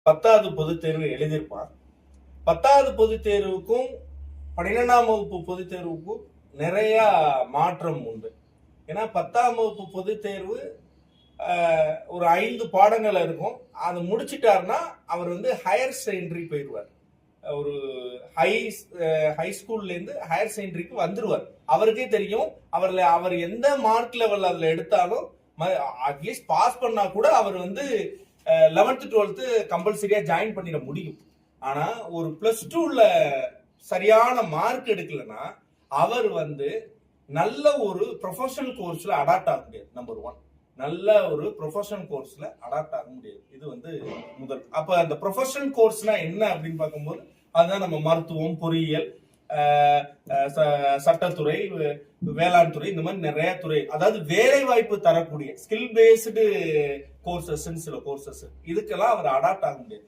10வது பொதுத் தேர்வு எழுதியிருப்பான். 10வது பொதுத் தேர்வுக்கும் 12ஆம் வகுப்பு பொதுத் தேர்வுக்கும் நிறைய மாற்றம் உண்டு. ஏன்னா 10ஆம் வகுப்பு பொதுத் தேர்வு ஒரு 5 பாடங்கள் இருக்கும். அதை முடிச்சிட்டாருன்னா அவர் ஹையர் செகண்டரி போயிடுவார். ஒரு ஹை ஸ்கூல்ல இருந்து ஹையர் செகண்டரிக்கு வந்துருவார். அவருக்கே தெரியும் அவர் எந்த மார்க் லெவல் அதுல எடுத்தாலும் அட்லீஸ்ட் பாஸ் பண்ணா கூட அவர் 11th 12th கம்பல்சரியா ஜாயின் பண்ணிட முடியும். ஆனா ஒரு +2ல சரியான மார்க் எடுக்கலன்னா அவர் நல்ல ஒரு ப்ரொஃபஷனல் கோர்ஸ்ல அடாப்ட் ஆக முடியாது. நம்பர் 1, நல்ல ஒரு ப்ரொஃபஷனல் கோர்ஸ்ல அடாப்ட் ஆக முடியாது. இது முதல். அப்ப அந்த ப்ரொஃபஷனல் கோர்ஸ்னா என்ன அப்படின்னு பார்க்கும்போது அதுதான் நம்ம மருத்துவம், பொறியியல், சட்டத்துறை, வேளாண் துறை, இந்த மாதிரி நிறைய துறை, அதாவது வேலை வாய்ப்பு தரக்கூடிய ஸ்கில் பேஸ்டு கோர்சஸ், சில கோர்சஸ் இதுக்கெல்லாம் அவர் அடாப்ட் ஆக முடியாது.